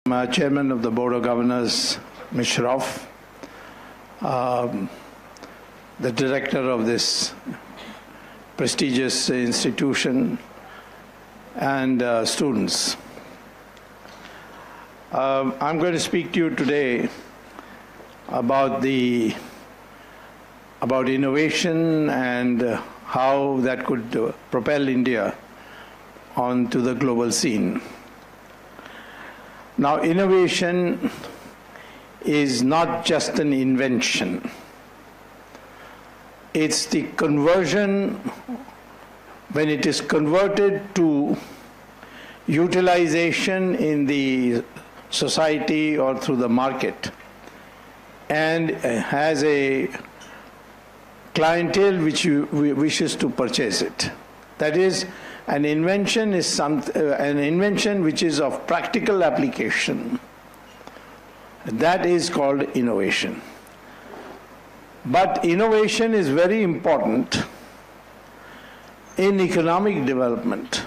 Chairman of the Board of Governors, Mishroff, the director of this prestigious institution, and students. I'm going to speak to you today about innovation and how that could propel India onto the global scene. Now, innovation is not just an invention. It's the conversion, when it is converted to utilization in the society or through the market, and has a clientele which wishes to purchase it. That is, an invention is an invention which is of practical application. That is called innovation. But innovation is very important in economic development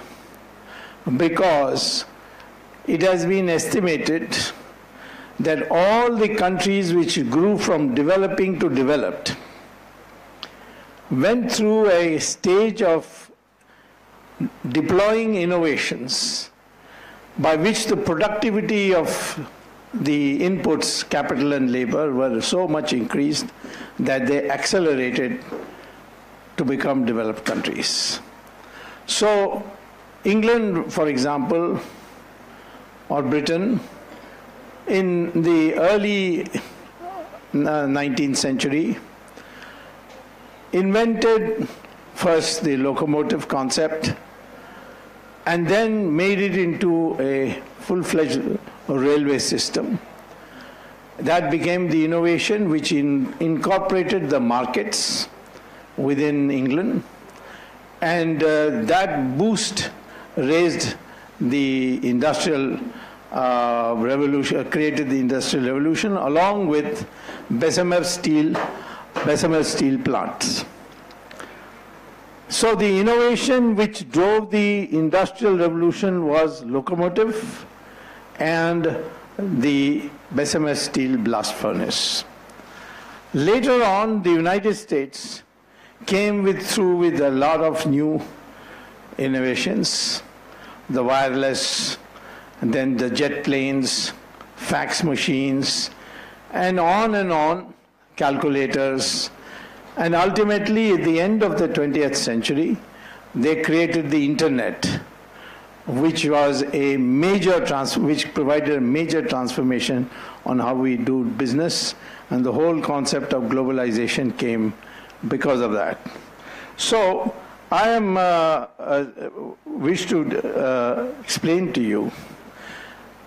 because it has been estimated that all the countries which grew from developing to developed went through a stage of deploying innovations by which the productivity of the inputs, capital and labor, were so much increased that they accelerated to become developed countries. So England, for example, or Britain, in the early 19th century, invented first the locomotive concept, and then made it into a full-fledged railway system. That became the innovation which incorporated the markets within England, and that boost raised the industrial revolution, created the industrial revolution, along with Bessemer steel plants. So the innovation which drove the industrial revolution was locomotive and the Bessemer steel blast furnace. Later on, the United States came through with a lot of new innovations, the wireless, and then the jet planes, fax machines, and on, calculators. And ultimately, at the end of the 20th century, they created the internet, which was a major which provided a major transformation on how we do business, and the whole concept of globalization came because of that. So I am wish to explain to you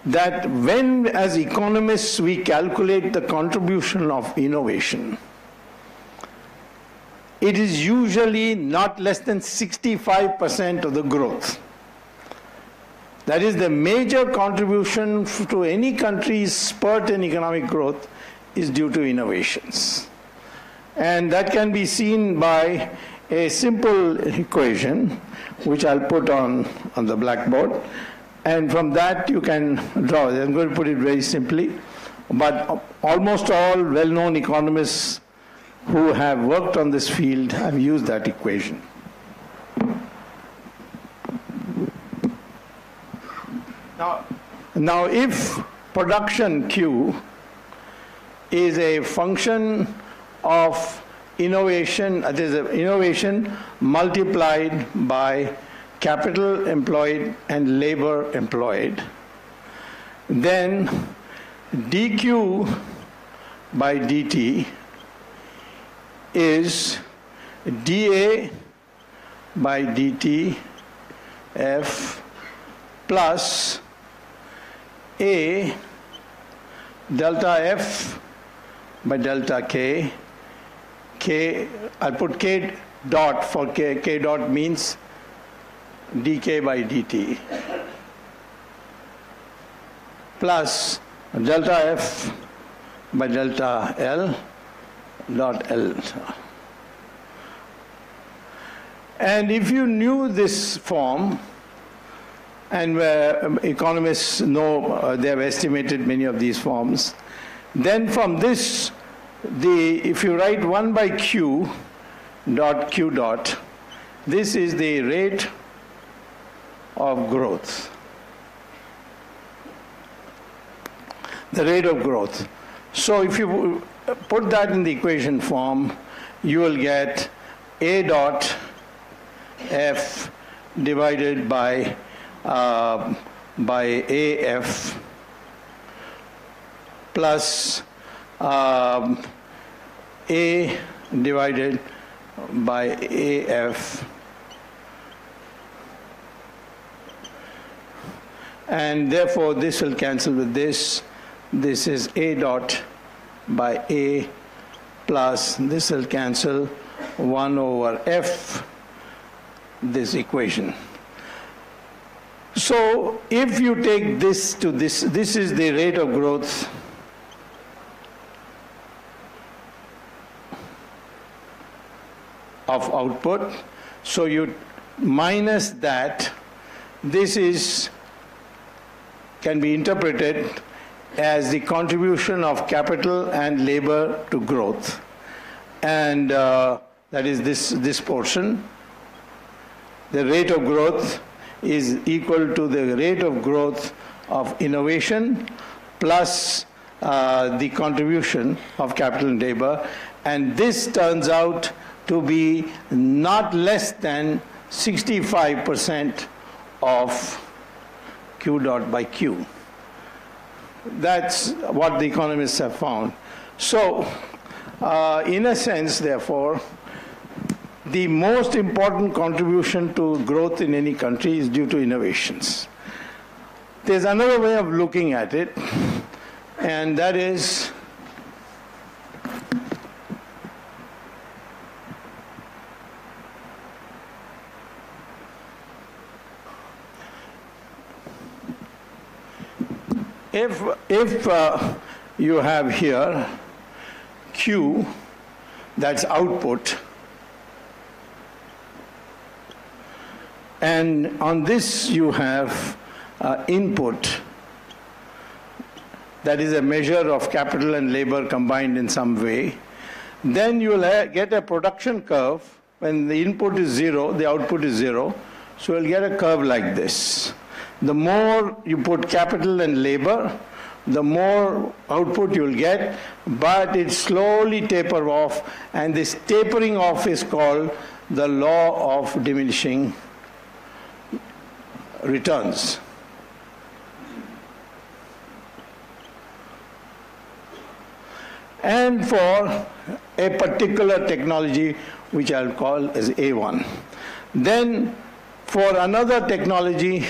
that when, as economists, we calculate the contribution of innovation, it is usually not less than 65% of the growth. That is, the major contribution to any country's spurt in economic growth is due to innovations. And that can be seen by a simple equation, which I'll put on the blackboard. And from that you can draw. I'm going to put it very simply. But almost all well-known economists who have worked on this field have used that equation. Now if production Q is a function of innovation, that is, innovation multiplied by capital employed and labor employed, then dQ by dt is dA by dt F plus A delta F by delta K. I'll put K dot for K. K dot means dK by dt plus delta F by delta L dot L. And if you knew this form, and economists know they have estimated many of these forms. Then from this, if you write 1 by q dot, this is the rate of growth. The rate of growth. So if you put that in the equation form, you will get A dot F divided by AF plus A divided by AF, and therefore this will cancel with this. This is A dot by A plus, this will cancel 1 over F, this equation. So if you take this to this, this is the rate of growth of output. So you minus that, this can be interpreted as the contribution of capital and labor to growth. And that is this portion. The rate of growth is equal to the rate of growth of innovation plus the contribution of capital and labor. And this turns out to be not less than 65% of Q dot by Q. That's what the economists have found. So, in a sense, therefore, the most important contribution to growth in any country is due to innovations. There's another way of looking at it, and that is if you have here Q, that's output, and on this you have input, that is a measure of capital and labor combined in some way, then you will get a production curve. When the input is 0, the output is 0, so you'll get a curve like this. The more you put capital and labor, the more output you'll get, but it slowly tapers off, and this tapering off is called the law of diminishing returns. And for a particular technology, which I'll call as A1. Then for another technology,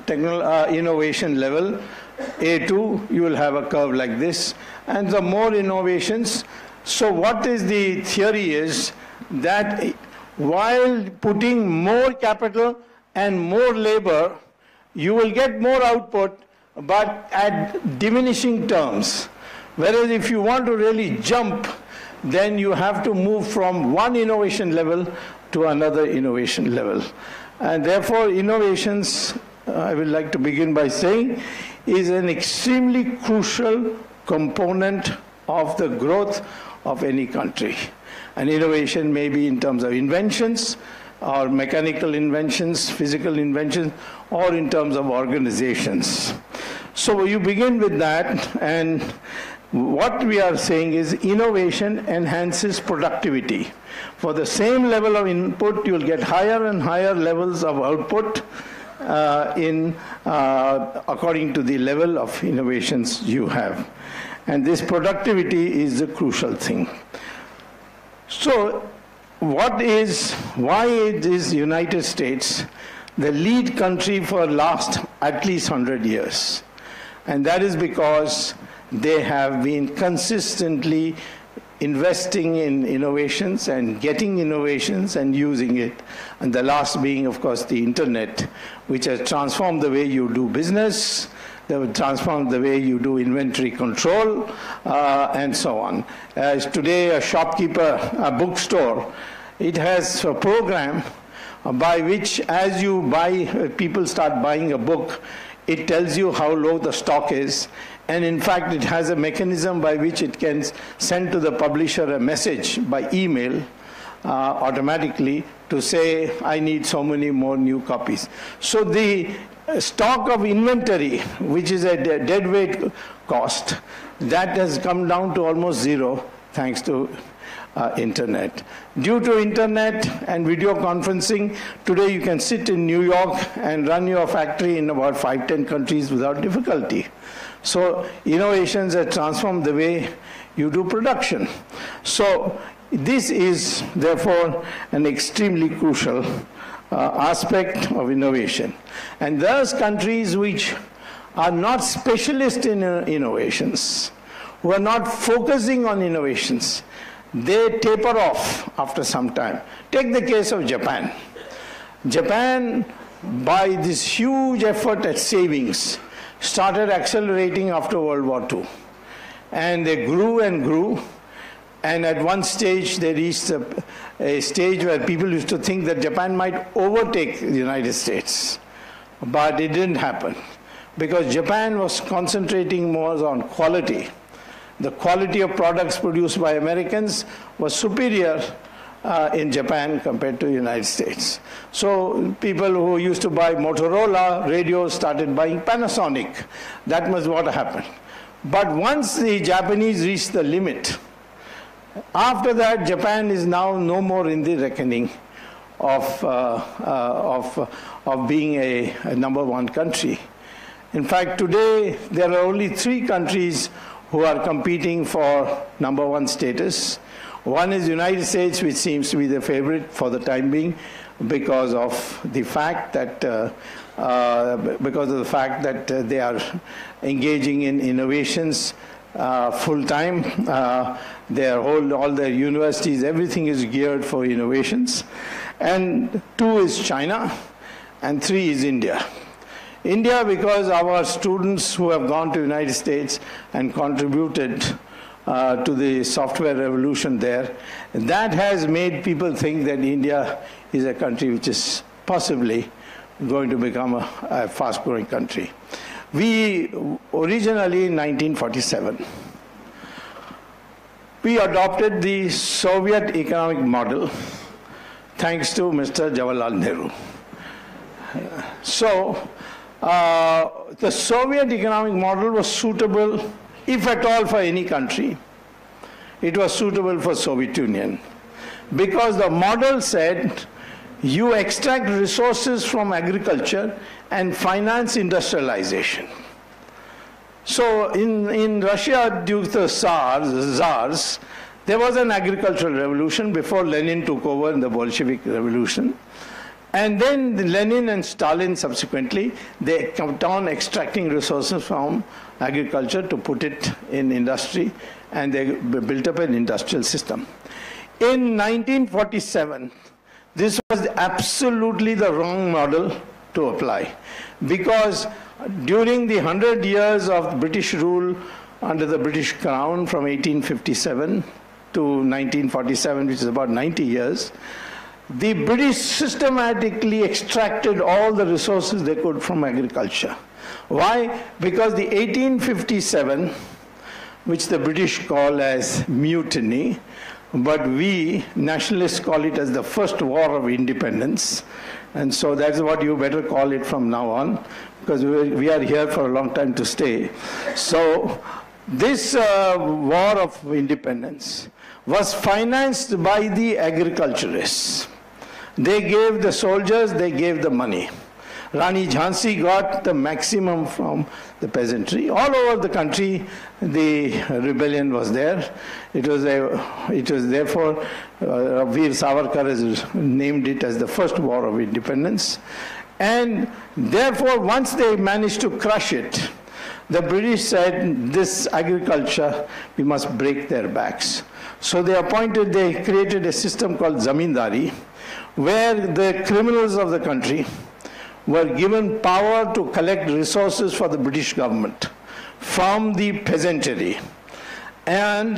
innovation level, A2, you will have a curve like this, and the more innovations. So what is the theory is that while putting more capital and more labor, you will get more output, but at diminishing terms. Whereas if you want to really jump, then you have to move from one innovation level to another innovation level. And therefore, innovations, I would like to begin by saying, is an extremely crucial component of the growth of any country. And innovation may be in terms of inventions, or mechanical inventions, physical inventions, or in terms of organizations. So you begin with that, and what we are saying is innovation enhances productivity. For the same level of input, you'll get higher and higher levels of output according to the level of innovations you have. And this productivity is the crucial thing. So why is United States the lead country for last at least 100 years? And that is because they have been consistently investing in innovations and getting innovations and using it. And the last being, of course, the internet, which has transformed the way you do business, they have transformed the way you do inventory control, and so on. As today, a shopkeeper, a bookstore, it has a program by which as you buy, people start buying a book, it tells you how low the stock is. And in fact, it has a mechanism by which it can send to the publisher a message by email automatically to say, I need so many more new copies. So the stock of inventory, which is a deadweight cost, that has come down to almost zero thanks to internet. Due to internet and video conferencing, today you can sit in New York and run your factory in about 5-10 countries without difficulty. So innovations have transformed the way you do production. So this is therefore an extremely crucial aspect of innovation. And those countries which are not specialists in innovations, who are not focusing on innovations, they taper off after some time. Take the case of Japan. Japan, by this huge effort at savings, started accelerating after World War II. And they grew and grew. And at one stage, they reached a stage where people used to think that Japan might overtake the United States. But it didn't happen, because Japan was concentrating more on quality. The quality of products produced by Americans was superior in Japan compared to the United States. So people who used to buy Motorola radios started buying Panasonic. That was what happened. But once the Japanese reached the limit, after that, Japan is now no more in the reckoning of being a #1 country. In fact, today there are only 3 countries who are competing for #1 status. One is the United States, which seems to be the favorite for the time being, because of the fact that they are engaging in innovations full time. All their universities, everything is geared for innovations. And 2 is China, and 3 is India. India, because our students who have gone to the United States and contributed to the software revolution there, that has made people think that India is a country which is possibly going to become a fast-growing country. We originally, in 1947, we adopted the Soviet economic model thanks to Mr. Jawaharlal Nehru. So the Soviet economic model was suitable, if at all, for any country. It was suitable for Soviet Union, because the model said you extract resources from agriculture and finance industrialization. So in Russia, due to the Tsars, there was an agricultural revolution before Lenin took over in the Bolshevik Revolution. And then Lenin and Stalin subsequently, they kept on extracting resources from agriculture to put it in industry, and they built up an industrial system. In 1947, this was absolutely the wrong model to apply, because during the 100 years of British rule under the British Crown from 1857 to 1947, which is about 90 years, the British systematically extracted all the resources they could from agriculture. Why? Because the 1857, which the British call as mutiny, but we nationalists call it as the first war of independence. And so that's what you better call it from now on, because we are here for a long time to stay. So this war of independence was financed by the agriculturists. They gave the soldiers, they gave the money. Rani Jhansi got the maximum from the peasantry. All over the country, the rebellion was there. It was therefore, Veer Savarkar has named it as the first war of independence. And therefore, once they managed to crush it, the British said, this agriculture, we must break their backs. So they created a system called Zamindari, where the criminals of the country were given power to collect resources for the British government from the peasantry. And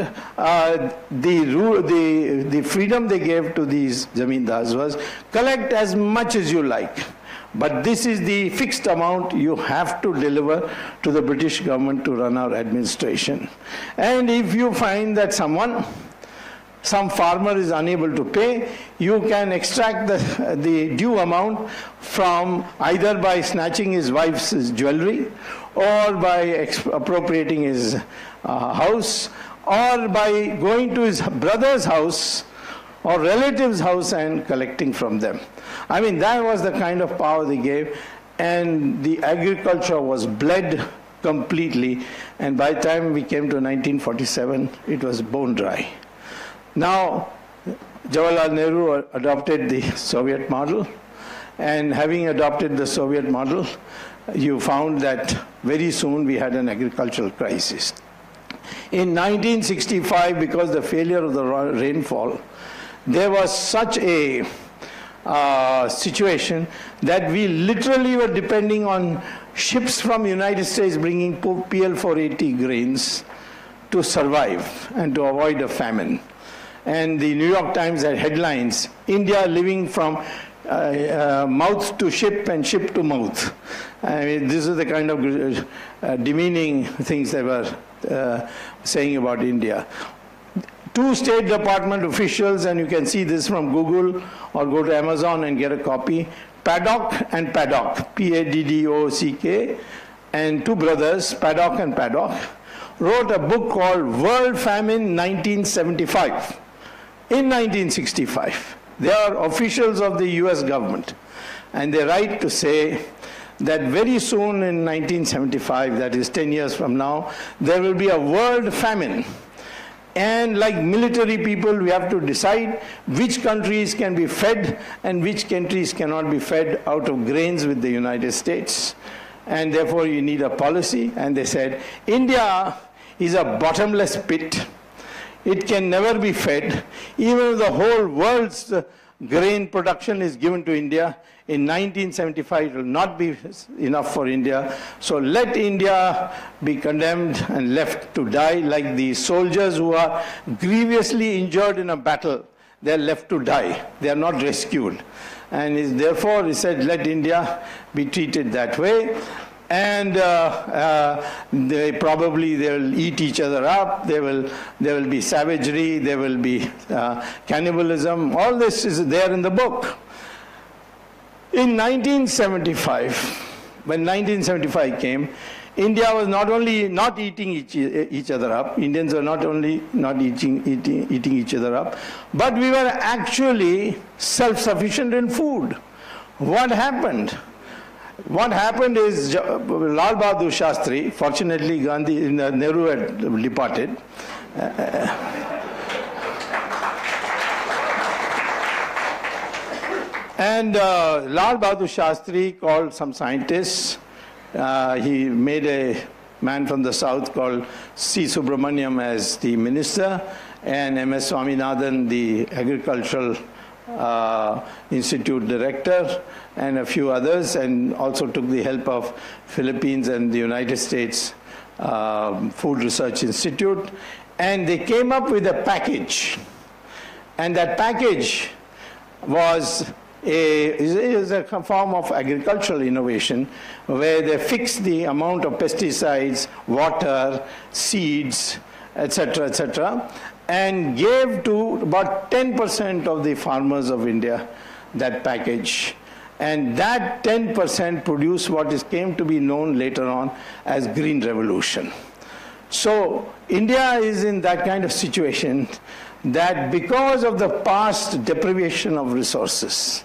the freedom they gave to these zamindars was collect as much as you like. But this is the fixed amount you have to deliver to the British government to run our administration. And if you find that some farmer is unable to pay, you can extract the due amount from either by snatching his wife's jewelry, or by appropriating his house, or by going to his brother's house or relative's house and collecting from them. I mean, that was the kind of power they gave, and the agriculture was bled completely, and by the time we came to 1947, it was bone dry. Now, Jawaharlal Nehru adopted the Soviet model, and having adopted the Soviet model, you found that very soon we had an agricultural crisis. In 1965, because of the failure of the rainfall, there was such a situation that we literally were depending on ships from United States bringing PL 480 grains to survive and to avoid a famine. And the New York Times had headlines, India living from mouth to ship and ship to mouth. I mean, this is the kind of demeaning things they were saying about India. Two State Department officials, and you can see this from Google or go to Amazon and get a copy, Paddock and Paddock, P-A-D-D-O-C-K, and two brothers, Paddock and Paddock, wrote a book called World Famine 1975. In 1965, they are officials of the US government, and they write to say that very soon in 1975, that is 10 years from now, there will be a world famine. And like military people, we have to decide which countries can be fed and which countries cannot be fed out of grains with the United States. And therefore, you need a policy. And they said, India is a bottomless pit. It can never be fed. Even if the whole world's grain production is given to India, in 1975 it will not be enough for India. So let India be condemned and left to die like the soldiers who are grievously injured in a battle. They are left to die. They are not rescued. And therefore he said, let India be treated that way. And they'll eat each other up. There will be savagery. There will be cannibalism. All this is there in the book. In 1975, when 1975 came, India was not only not eating each other up. Indians were not only not eating each other up, but we were actually self-sufficient in food. What happened? What happened is Lal Bahadur Shastri, fortunately Nehru had departed, and Lal Bahadur Shastri called some scientists. He made a man from the south called C. Subramanian as the minister, and M.S. Swaminathan, the agricultural institute director, and a few others, and also took the help of Philippines and the United States Food Research Institute, and they came up with a package, and that package is a form of agricultural innovation where they fixed the amount of pesticides, water, seeds, etc., and gave to about 10% of the farmers of India that package. And that 10% produced what came to be known later on as Green Revolution. So India is in that kind of situation that because of the past deprivation of resources,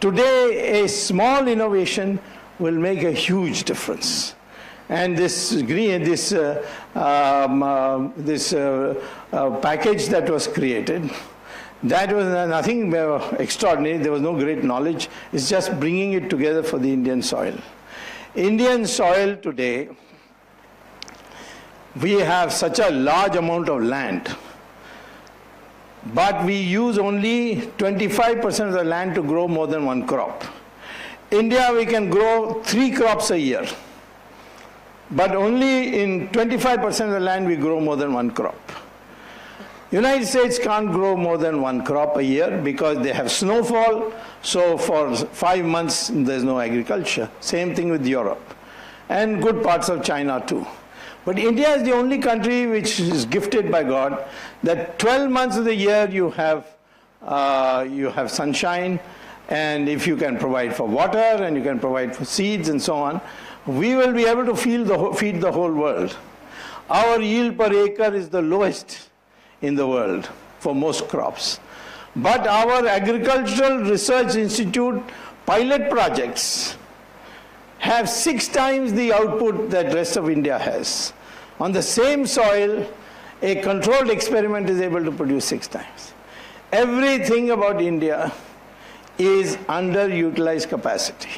today a small innovation will make a huge difference. And this package that was created, that was nothing extraordinary. There was no great knowledge. It's just bringing it together for the Indian soil. Indian soil today, we have such a large amount of land, but we use only 25% of the land to grow more than one crop. India, we can grow 3 crops a year. but only in 25% of the land we grow more than one crop. United States can't grow more than one crop a year because they have snowfall, so for 5 months there's no agriculture. Same thing with Europe and good parts of China too. But India is the only country which is gifted by God that 12 months of the year you have sunshine, and if you can provide for water and you can provide for seeds and so on, we will be able to feed the whole world. Our yield per acre is the lowest in the world for most crops. But our Agricultural Research Institute pilot projects have 6 times the output that rest of India has. On the same soil, a controlled experiment is able to produce 6 times. Everything about India is underutilized capacity.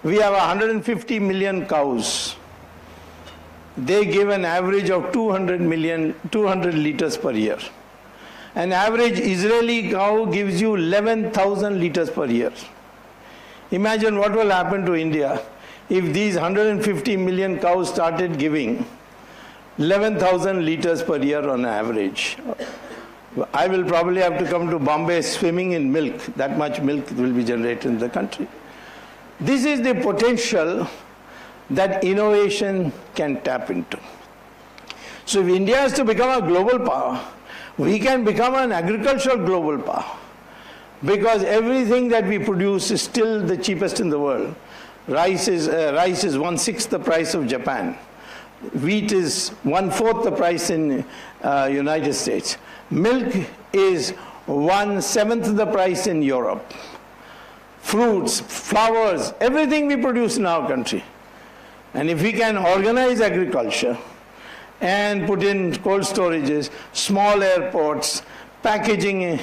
We have 150 million cows. They give an average of 200 liters per year. An average Israeli cow gives you 11,000 liters per year. Imagine what will happen to India if these 150 million cows started giving 11,000 liters per year on average. I will probably have to come to Bombay swimming in milk. That much milk will be generated in the country. This is the potential that innovation can tap into. So if India is to become a global power, we can become an agricultural global power, because everything that we produce is still the cheapest in the world. Rice is 1/6 the price of Japan. Wheat is 1/4 the price in United States. Milk is 1/7 the price in Europe. Fruits, flowers, everything we produce in our country. And if we can organize agriculture and put in cold storages, small airports, packaging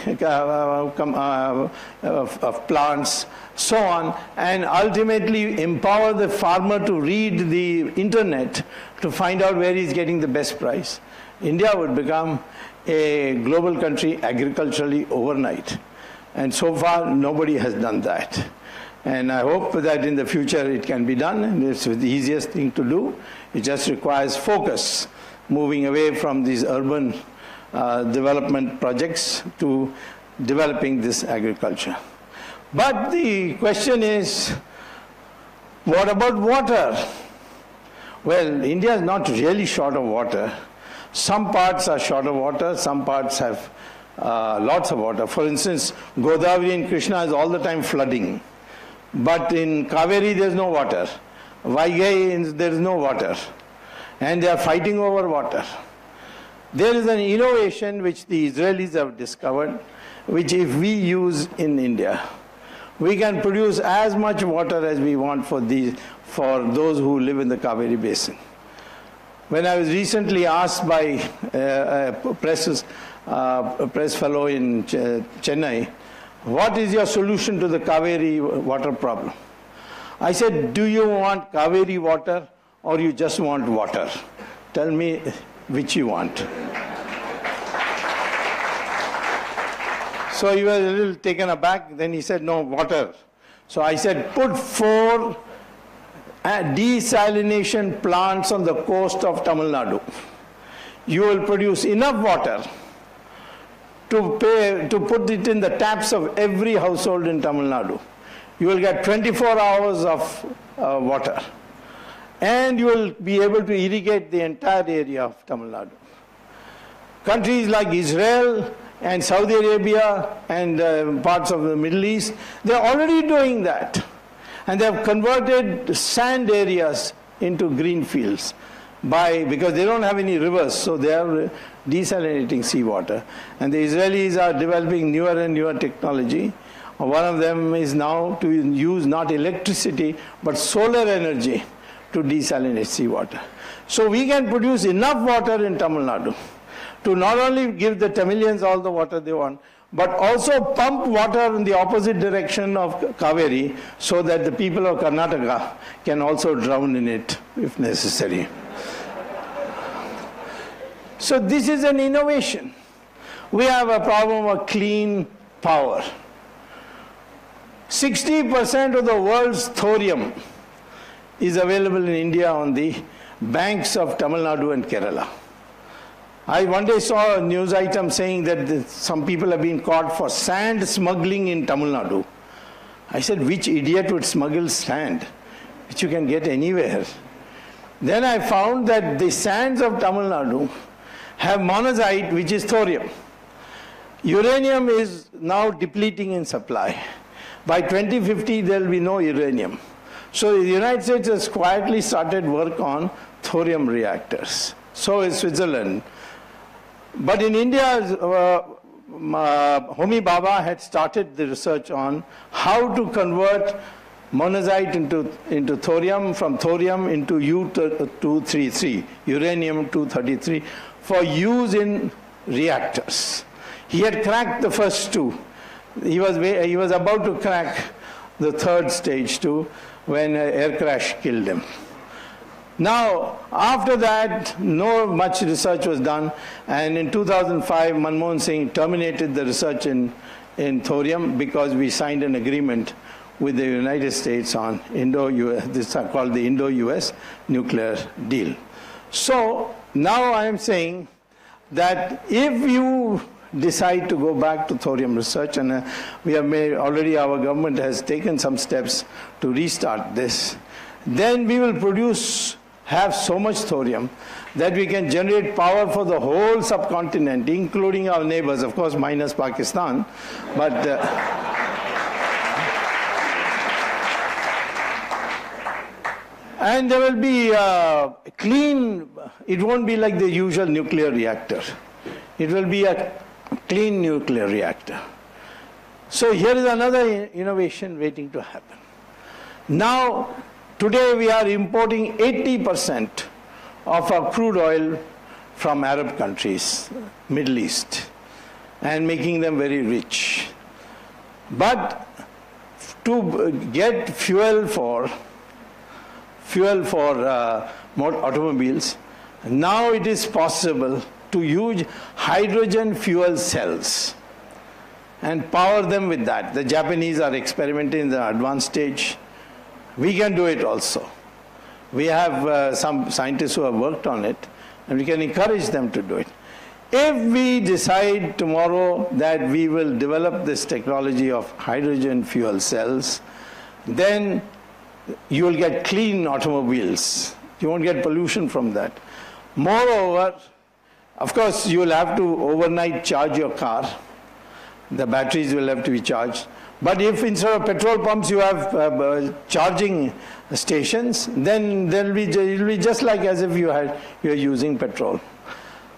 of plants, so on, and ultimately empower the farmer to read the internet to find out where he's getting the best price, India would become a global country agriculturally overnight. And so far, nobody has done that. And I hope that in the future it can be done, and it's the easiest thing to do. It just requires focus, moving away from these urban development projects to developing this agriculture. But the question is, what about water? Well, India is not really short of water. Some parts are short of water, some parts have lots of water. For instance, Godavari and Krishna is all the time flooding. But in Kaveri, there's no water. Vaigai, there is no water. And they are fighting over water. There is an innovation which the Israelis have discovered, which if we use in India, we can produce as much water as we want for those who live in the Kaveri basin. When I was recently asked by a press fellow in Chennai, what is your solution to the Kaveri water problem? I said, do you want Kaveri water or you just want water? Tell me which you want. So he was a little taken aback. Then he said, no, water. So I said, put 4 desalination plants on the coast of Tamil Nadu. You will produce enough water to put it in the taps of every household in Tamil Nadu. You will get 24 hours of water. And you will be able to irrigate the entire area of Tamil Nadu. Countries like Israel and Saudi Arabia and parts of the Middle East, they're already doing that. And they have converted sand areas into green fields because they don't have any rivers, so they are desalinating seawater. And the Israelis are developing newer and newer technology. One of them is now to use not electricity, but solar energy to desalinate seawater. So we can produce enough water in Tamil Nadu to not only give the Tamilians all the water they want, but also pump water in the opposite direction of Kaveri so that the people of Karnataka can also drown in it if necessary. So this is an innovation. We have a problem of clean power. 60% of the world's thorium is available in India on the banks of Tamil Nadu and Kerala. I one day saw a news item saying that some people have been caught for sand smuggling in Tamil Nadu. I said, which idiot would smuggle sand, which you can get anywhere? Then I found that the sands of Tamil Nadu have monazite, which is thorium. Uranium is now depleting in supply. By 2050, there will be no uranium. So the United States has quietly started work on thorium reactors. So is Switzerland. But in India, Homi Bhabha had started the research on how to convert monazite into thorium, from thorium into U-233, uranium-233, for use in reactors. He had cracked the first two. He was about to crack the third stage too when an air crash killed him. Now, after that, no much research was done, and in 2005, Manmohan Singh terminated the research in thorium because we signed an agreement with the United States on Indo-US, this is called the Indo-US nuclear deal. So now I am saying that if you decide to go back to thorium research, and we have made, already our government has taken some steps to restart this, then we will have so much thorium that we can generate power for the whole subcontinent, including our neighbors, of course, minus Pakistan. But and there will be clean, it won't be like the usual nuclear reactor. It will be a clean nuclear reactor. So here is another innovation waiting to happen. Now, today we are importing 80% of our crude oil from Arab countries, Middle East, and making them very rich. But to get fuel for automobiles, now it is possible to use hydrogen fuel cells and power them with that. The Japanese are experimenting in the advanced stage. We can do it also. We have some scientists who have worked on it, and we can encourage them to do it. If we decide tomorrow that we will develop this technology of hydrogen fuel cells, then you will get clean automobiles. You won't get pollution from that. Moreover, of course, you will have to overnight charge your car. The batteries will have to be charged. But if instead of petrol pumps you have charging stations, then it will be just like as if you are using petrol.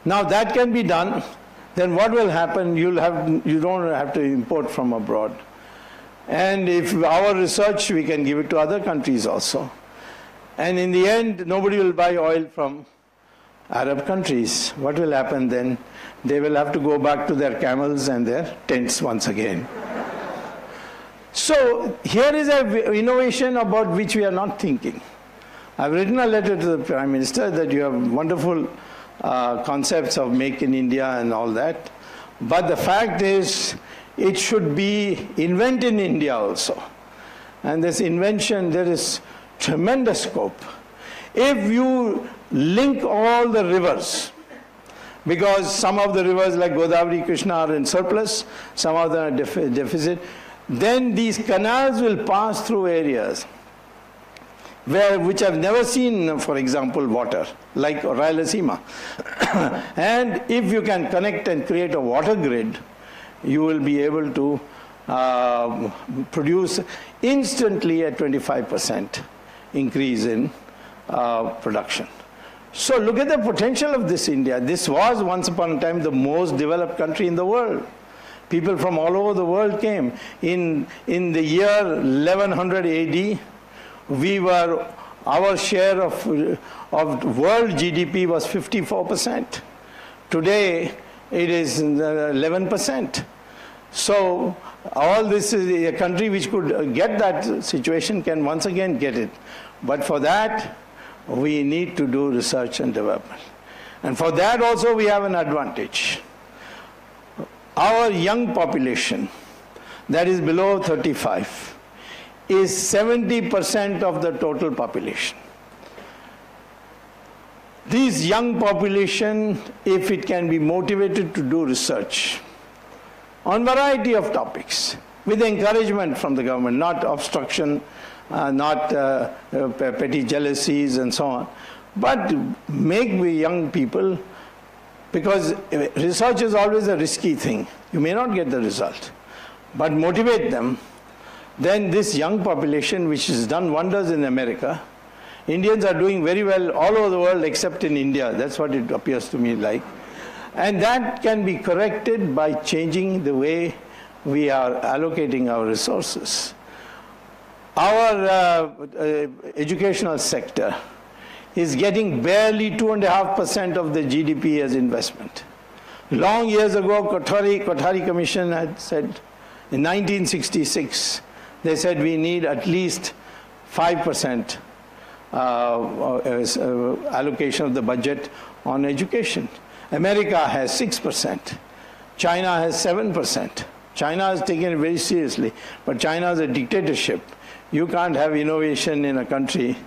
Now that can be done. Then what will happen? You don't have to import from abroad. And if our research, we can give it to other countries also. And in the end, nobody will buy oil from Arab countries. What will happen then? They will have to go back to their camels and their tents once again. So here is an innovation about which we are not thinking. I've written a letter to the Prime Minister that you have wonderful concepts of Make in India and all that. But the fact is, it should be invented in India also. And this invention, there is tremendous scope. If you link all the rivers, because some of the rivers like Godavari, Krishna are in surplus, some of them are deficit, then these canals will pass through areas which have never seen, for example, water, like Rayalaseema. And if you can connect and create a water grid, you will be able to produce instantly a 25% increase in production. So look at the potential of this India. This was once upon a time the most developed country in the world. People from all over the world came. In the year 1100 AD, our share of world GDP was 54%. Today, it is 11%. So all this is a country which could get that situation can once again get it. But for that, we need to do research and development. And for that also we have an advantage. Our young population, that is below 35, is 70% of the total population. This young population, if it can be motivated to do research on variety of topics, with encouragement from the government, not obstruction, not petty jealousies and so on, but make the young people, because research is always a risky thing. You may not get the result, but motivate them. Then this young population, which has done wonders in America, Indians are doing very well all over the world except in India. That's what it appears to me like. And that can be corrected by changing the way we are allocating our resources. Our educational sector is getting barely 2.5% of the GDP as investment. Long years ago, Kothari Commission had said, in 1966, they said we need at least 5% allocation of the budget on education. America has 6%. China has 7%. China has taken it very seriously, but China is a dictatorship. You can't have innovation in a country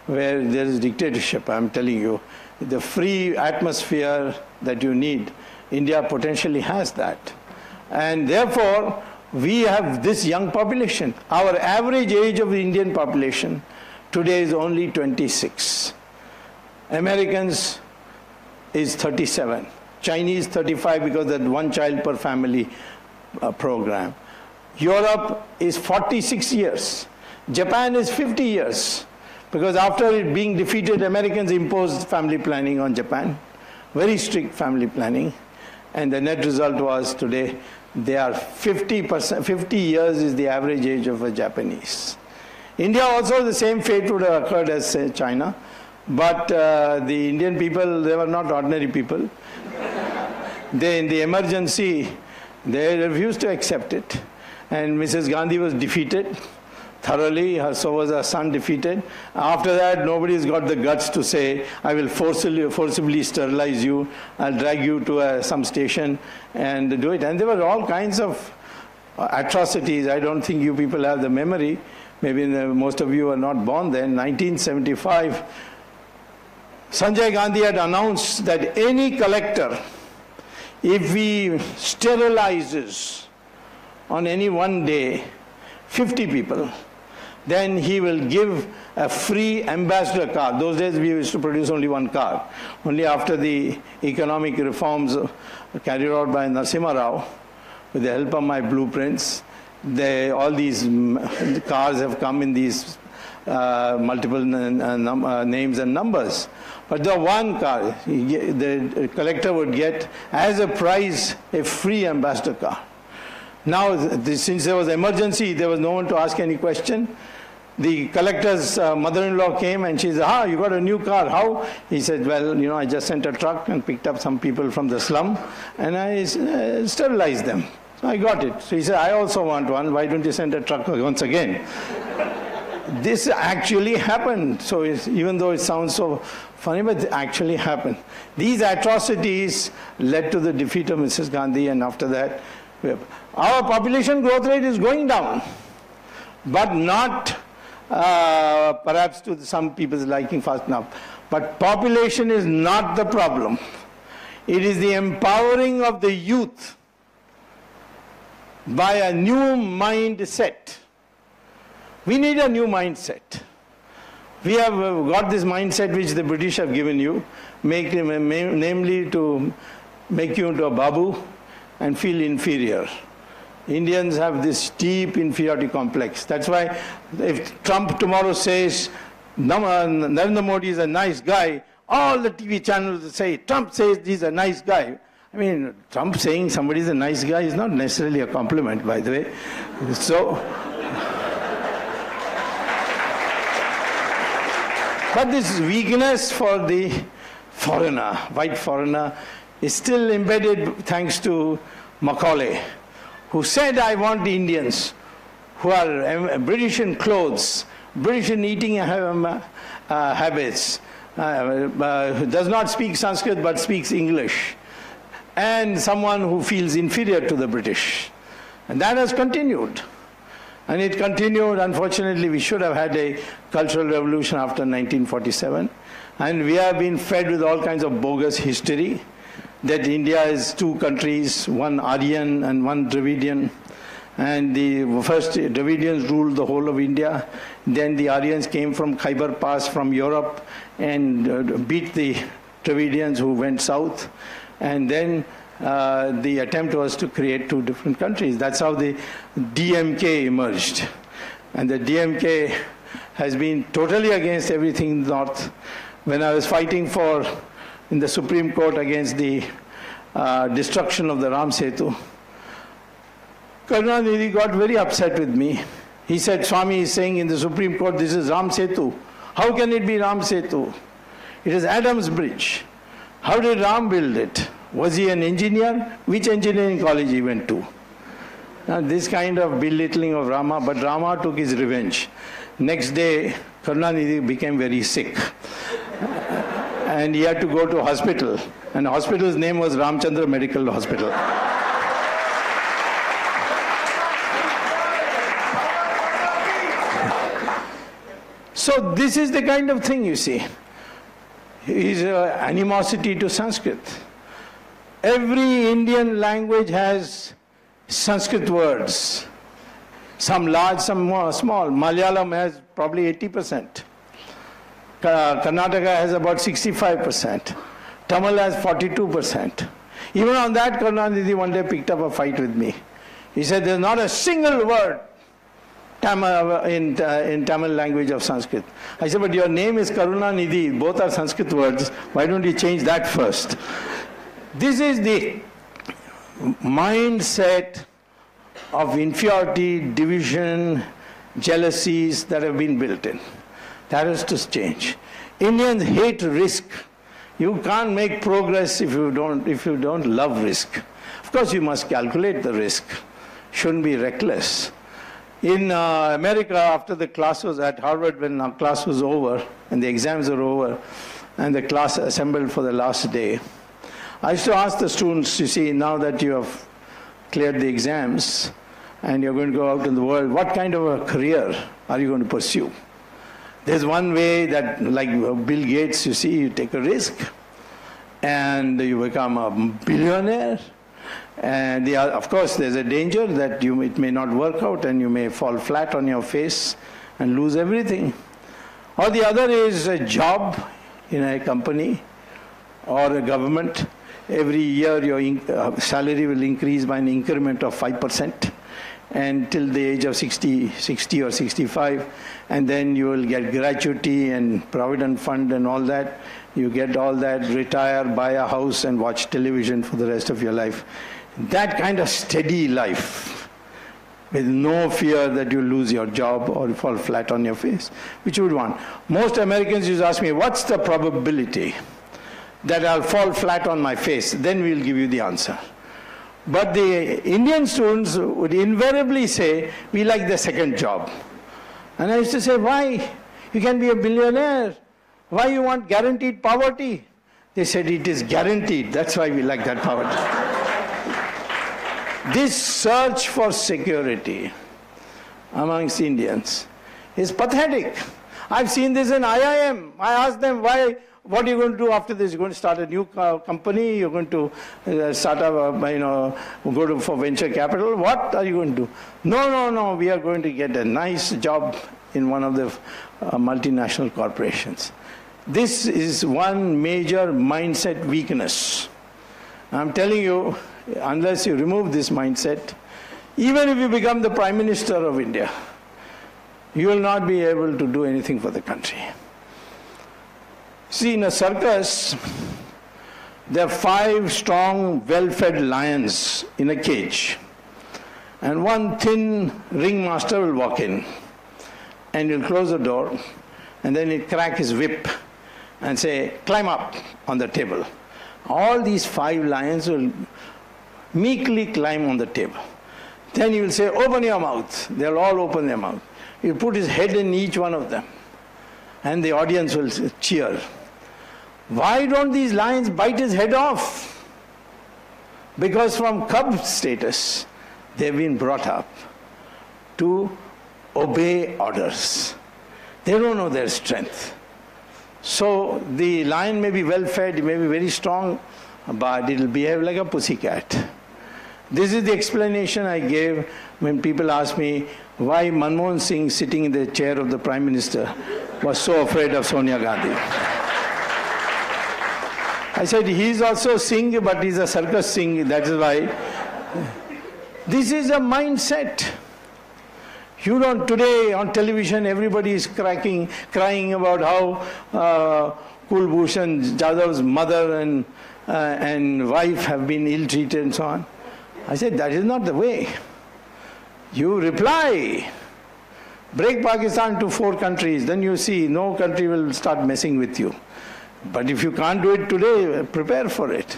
where there is dictatorship, I'm telling you. The free atmosphere that you need, India potentially has that. And therefore, we have this young population. Our average age of the Indian population today is only 26. Americans is 37. Chinese 35 because that one child per family program. Europe is 46 years. Japan is 50 years. Because after it being defeated, Americans imposed family planning on Japan. Very strict family planning. And the net result was today, they are 50%, 50 years is the average age of a Japanese. India also, the same fate would have occurred as China. But the Indian people, they were not ordinary people. They, in the emergency, they refused to accept it. And Mrs. Gandhi was defeated thoroughly, so was her son defeated. After that, nobody's got the guts to say, I will forcibly sterilize you, I'll drag you to some station and do it. And there were all kinds of atrocities. I don't think you people have the memory. Maybe most of you are not born then. 1975, Sanjay Gandhi had announced that any collector, if he sterilizes on any one day 50 people, then he will give a free ambassador card. Those days we used to produce only one card. Only after the economic reforms carried out by Narasimha Rao, with the help of my blueprints, all these cards have come in these multiple names and numbers. But the one card, the collector would get as a prize a free ambassador card. Now, since there was emergency, there was no one to ask any question. The collector's mother-in-law came and she said, you got a new car, how? He said, well, I just sent a truck and picked up some people from the slum and I sterilized them. So I got it. So he said, I also want one. Why don't you send a truck once again? This actually happened. So even though it sounds so funny, but it actually happened. These atrocities led to the defeat of Mrs. Gandhi, and after that, our population growth rate is going down, but not perhaps to some people's liking fast enough. But population is not the problem. It is the empowering of the youth by a new mindset. We need a new mindset. We have got this mindset which the British have given you, namely to make you into a babu and feel inferior. Indians have this deep inferiority complex. That's why if Trump tomorrow says Narendra Modi is a nice guy, all the TV channels will say, Trump says he's a nice guy. I mean, Trump saying somebody is a nice guy is not necessarily a compliment, by the way. So, but this weakness for the foreigner, white foreigner, is still embedded thanks to Macaulay, who said, I want the Indians who are British in clothes, British in eating habits, who does not speak Sanskrit but speaks English, and someone who feels inferior to the British. And that has continued. And it continued, unfortunately, we should have had a cultural revolution after 1947. And we have been fed with all kinds of bogus history, that India is two countries, one Aryan and one Dravidian. And the first Dravidians ruled the whole of India. Then the Aryans came from Khyber Pass from Europe and beat the Dravidians who went south. And then the attempt was to create two different countries. That's how the DMK emerged. And the DMK has been totally against everything north. When I was fighting in the Supreme Court against the destruction of the Ram Setu, Karunanidhi got very upset with me. He said, Swami is saying in the Supreme Court, this is Ram Setu. How can it be Ram Setu? It is Adam's Bridge. How did Ram build it? Was he an engineer? Which engineering college he went to? Now, this kind of belittling of Rama, but Rama took his revenge. Next day, Karunanidhi became very sick. And he had to go to hospital. And the hospital's name was Ramchandra Medical Hospital. So this is the kind of thing you see. Is animosity to Sanskrit. Every Indian language has Sanskrit words. Some large, some more small. Malayalam has probably 80%. Karnataka has about 65%. Tamil has 42%. Even on that, Karunanidhi one day picked up a fight with me. He said, there's not a single word in Tamil language of Sanskrit. I said, but your name is Karunanidhi, both are Sanskrit words. Why don't you change that first? This is the mindset of inferiority, division, jealousies that have been built in. That has to change. Indians hate risk. You can't make progress if you don't love risk. Of course, you must calculate the risk. Shouldn't be reckless. In America, after the class was at Harvard, when our class was over and the exams were over and the class assembled for the last day, I used to ask the students, you see, now that you have cleared the exams and you're going to go out in the world, what kind of a career are you going to pursue? There's one way that, like Bill Gates, you see, you take a risk and you become a billionaire. And of course, there's a danger that it may not work out and you may fall flat on your face and lose everything. Or the other is a job in a company or a government. Every year your salary will increase by an increment of 5% until the age of 60 or 65. And then you will get gratuity and provident fund and all that. You get all that, retire, buy a house and watch television for the rest of your life. That kind of steady life, with no fear that you lose your job or fall flat on your face, which you would want. Most Americans used to ask me, what's the probability that I'll fall flat on my face? Then we'll give you the answer. But the Indian students would invariably say, we like the second job. And I used to say, why? You can be a billionaire. Why you want guaranteed poverty? They said, it is guaranteed. That's why we like that poverty. This search for security amongst Indians is pathetic. I've seen this in IIM. I asked them, what are you going to do after this? You're going to start a new company? You're going to start up, for venture capital? What are you going to do? No, we are going to get a nice job in one of the multinational corporations. This is one major mindset weakness. I'm telling you, unless you remove this mindset, even if you become the Prime Minister of India, you will not be able to do anything for the country. See, in a circus, there are 5 strong, well-fed lions in a cage. And one thin ringmaster will walk in, and he'll close the door, and then he'll crack his whip and say, climb up on the table. All these 5 lions will meekly climb on the table. Then he will say, open your mouth. They'll all open their mouth. He'll put his head in each one of them. And the audience will cheer. Why don't these lions bite his head off? Because from cub status, they've been brought up to obey orders. They don't know their strength. So the lion may be well fed, it may be very strong, but it will behave like a pussycat. This is the explanation I gave when people asked me why Manmohan Singh, sitting in the chair of the Prime Minister, was so afraid of Sonia Gandhi. I said, he's also Singh, but he's a circus Singh, that is why. This is a mindset. You don't, today on television, everybody is crying about how Kulbhushan Jadav's mother and wife have been ill-treated and so on. I said, that is not the way. You reply. Break Pakistan into 4 countries, then you see no country will start messing with you. But if you can't do it today, prepare for it.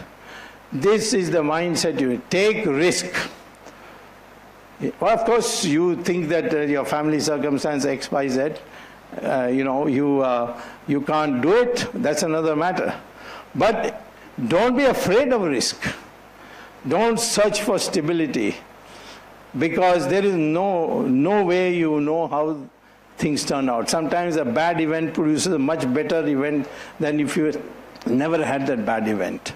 This is the mindset. You take risk. Well, of course, you think that your family circumstance X, Y, Z, you can't do it. That's another matter. But don't be afraid of risk. Don't search for stability, because there is no way you know how things turn out. Sometimes a bad event produces a much better event than if you never had that bad event.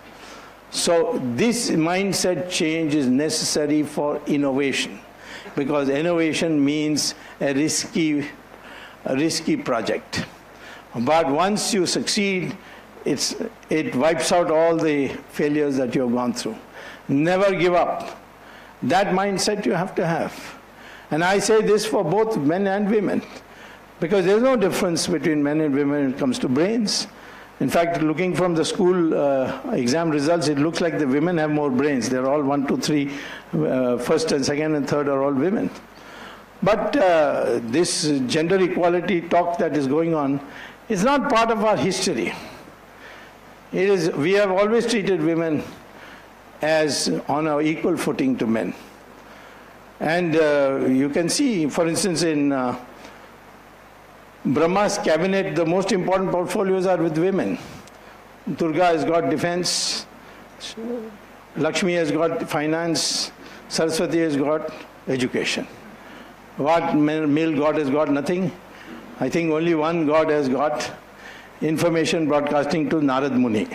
So this mindset change is necessary for innovation, because innovation means a risky project. But once you succeed, it wipes out all the failures that you have gone through. Never give up. That mindset you have to have. And I say this for both men and women, because there's no difference between men and women when it comes to brains. In fact, looking from the school exam results, it looks like the women have more brains. They're all 1, 2, 3, first and second and third are all women. But this gender equality talk that is going on is not part of our history. It is, we have always treated women as on an equal footing to men. And you can see, for instance, in Brahma's cabinet, the most important portfolios are with women. Durga has got defense, Lakshmi has got finance, Saraswati has got education. What male god has got? Nothing. I think only one god has got information broadcasting to Narad Muni.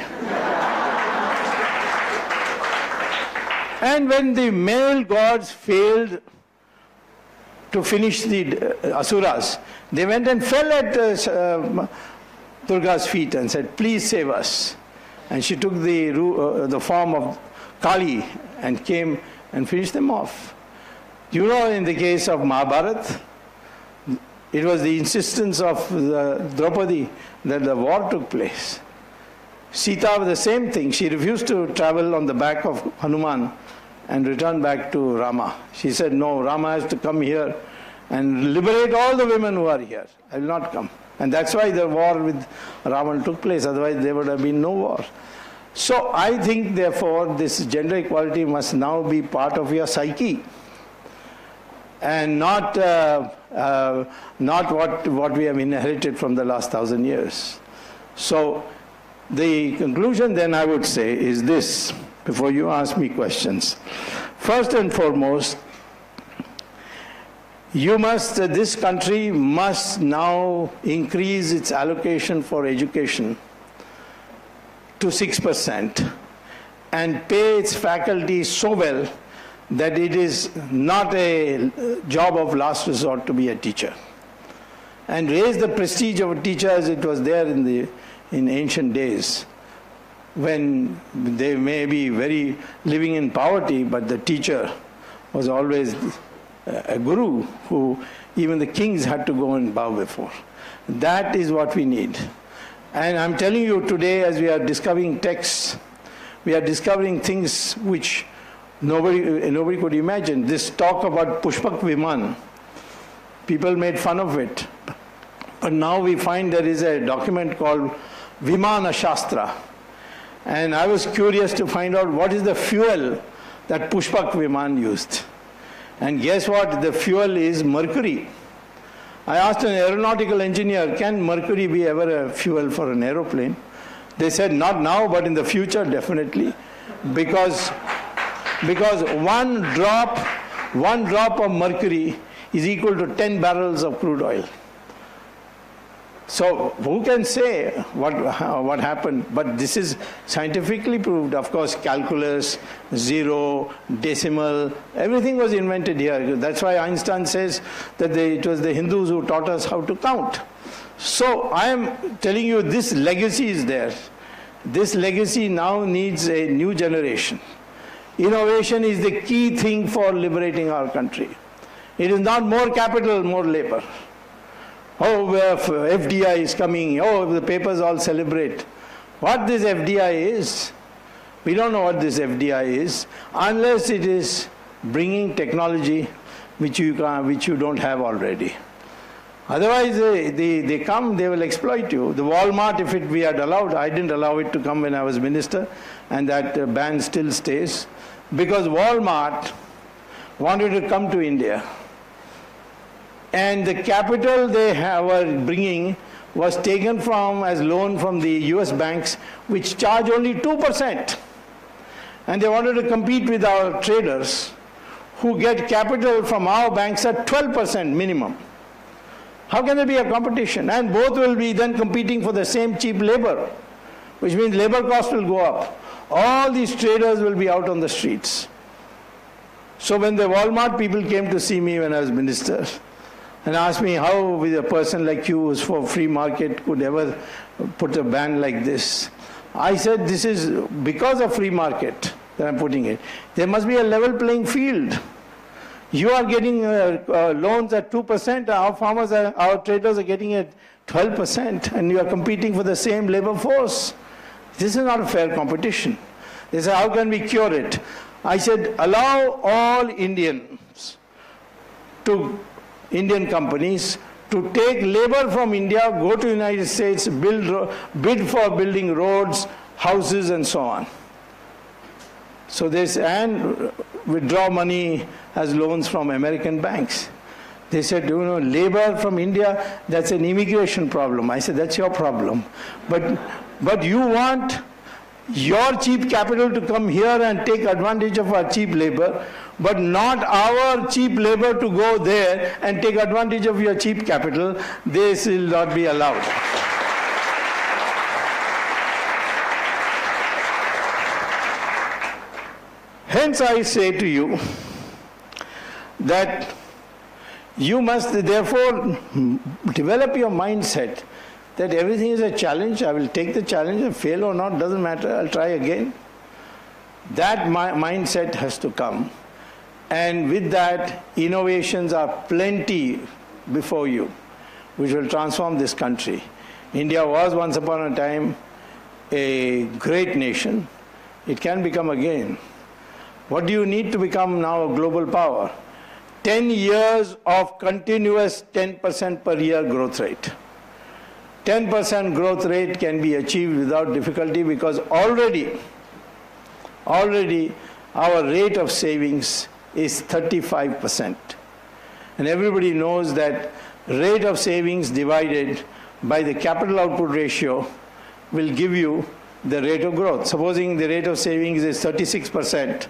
And when the male gods failed to finish the Asuras, they went and fell at Durga's feet and said, please save us. And she took the form of Kali and came and finished them off. You know, in the case of Mahabharata, it was the insistence of Draupadi that the war took place. Sita was the same thing. She refused to travel on the back of Hanuman and return back to Rama. She said, no, Rama has to come here and liberate all the women who are here. I will not come. And that's why the war with Ravan took place. Otherwise, there would have been no war. So I think, therefore, this gender equality must now be part of your psyche, and not what we have inherited from the last 1,000 years. So the conclusion then I would say is this, before you ask me questions. First and foremost, this country must now increase its allocation for education to 6% and pay its faculty so well that it is not a job of last resort to be a teacher. And raise the prestige of a teacher as it was there in ancient days, when they may be living in poverty, but the teacher was always a guru who even the kings had to go and bow before. That is what we need. And I'm telling you today, as we are discovering texts, we are discovering things which nobody could imagine. This talk about Pushpak Viman, people made fun of it. But now we find there is a document called Vimana Shastra. And I was curious to find out what is the fuel that Pushpak Viman used. And guess what? The fuel is mercury. I asked an aeronautical engineer, can mercury be ever a fuel for an aeroplane? They said, not now, but in the future, definitely. Because one drop of mercury is equal to 10 barrels of crude oil. So who can say what happened? But this is scientifically proved. Of course, calculus, zero, decimal, everything was invented here. That's why Einstein says that it was the Hindus who taught us how to count. So I am telling you, this legacy is there. This legacy now needs a new generation. Innovation is the key thing for liberating our country. It is not more capital, more labor. Oh, FDI is coming. Oh, the papers all celebrate. What this FDI is, we don't know what this FDI is, unless it is bringing technology which you don't have already. Otherwise, they come, they will exploit you. The Walmart, if we had allowed, I didn't allow it to come when I was minister, and that ban still stays, because Walmart wanted to come to India. And the capital they were bringing was taken as loan from the US banks, which charge only 2%. And they wanted to compete with our traders, who get capital from our banks at 12% minimum. How can there be a competition? And both will be then competing for the same cheap labor, which means labor cost will go up. All these traders will be out on the streets. So when the Walmart people came to see me when I was minister, and asked me how with a person like you who's for free market could ever put a ban like this. I said, this is because of free market that I'm putting it. There must be a level playing field. You are getting loans at 2%, our farmers, our traders are getting it 12%, and you are competing for the same labor force. This is not a fair competition. They said, how can we cure it? I said, allow all Indian companies to take labor from India, go to the United States, bid for building roads, houses, and so on. So and withdraw money as loans from American banks. They said, labor from India, that's an immigration problem. I said, that's your problem. But you want your cheap capital to come here and take advantage of our cheap labor, but not our cheap labor to go there and take advantage of your cheap capital. This will not be allowed. Hence I say to you that you must therefore develop your mindset that everything is a challenge. I will take the challenge, and fail or not, doesn't matter, I'll try again. That mindset has to come. And with that, innovations are plenty before you, which will transform this country. India was once upon a time a great nation. It can become again. What do you need to become now a global power? 10 years of continuous 10% per year growth rate. 10% growth rate can be achieved without difficulty, because already our rate of savings is 35%. And everybody knows that rate of savings divided by the capital output ratio will give you the rate of growth. Supposing the rate of savings is 36%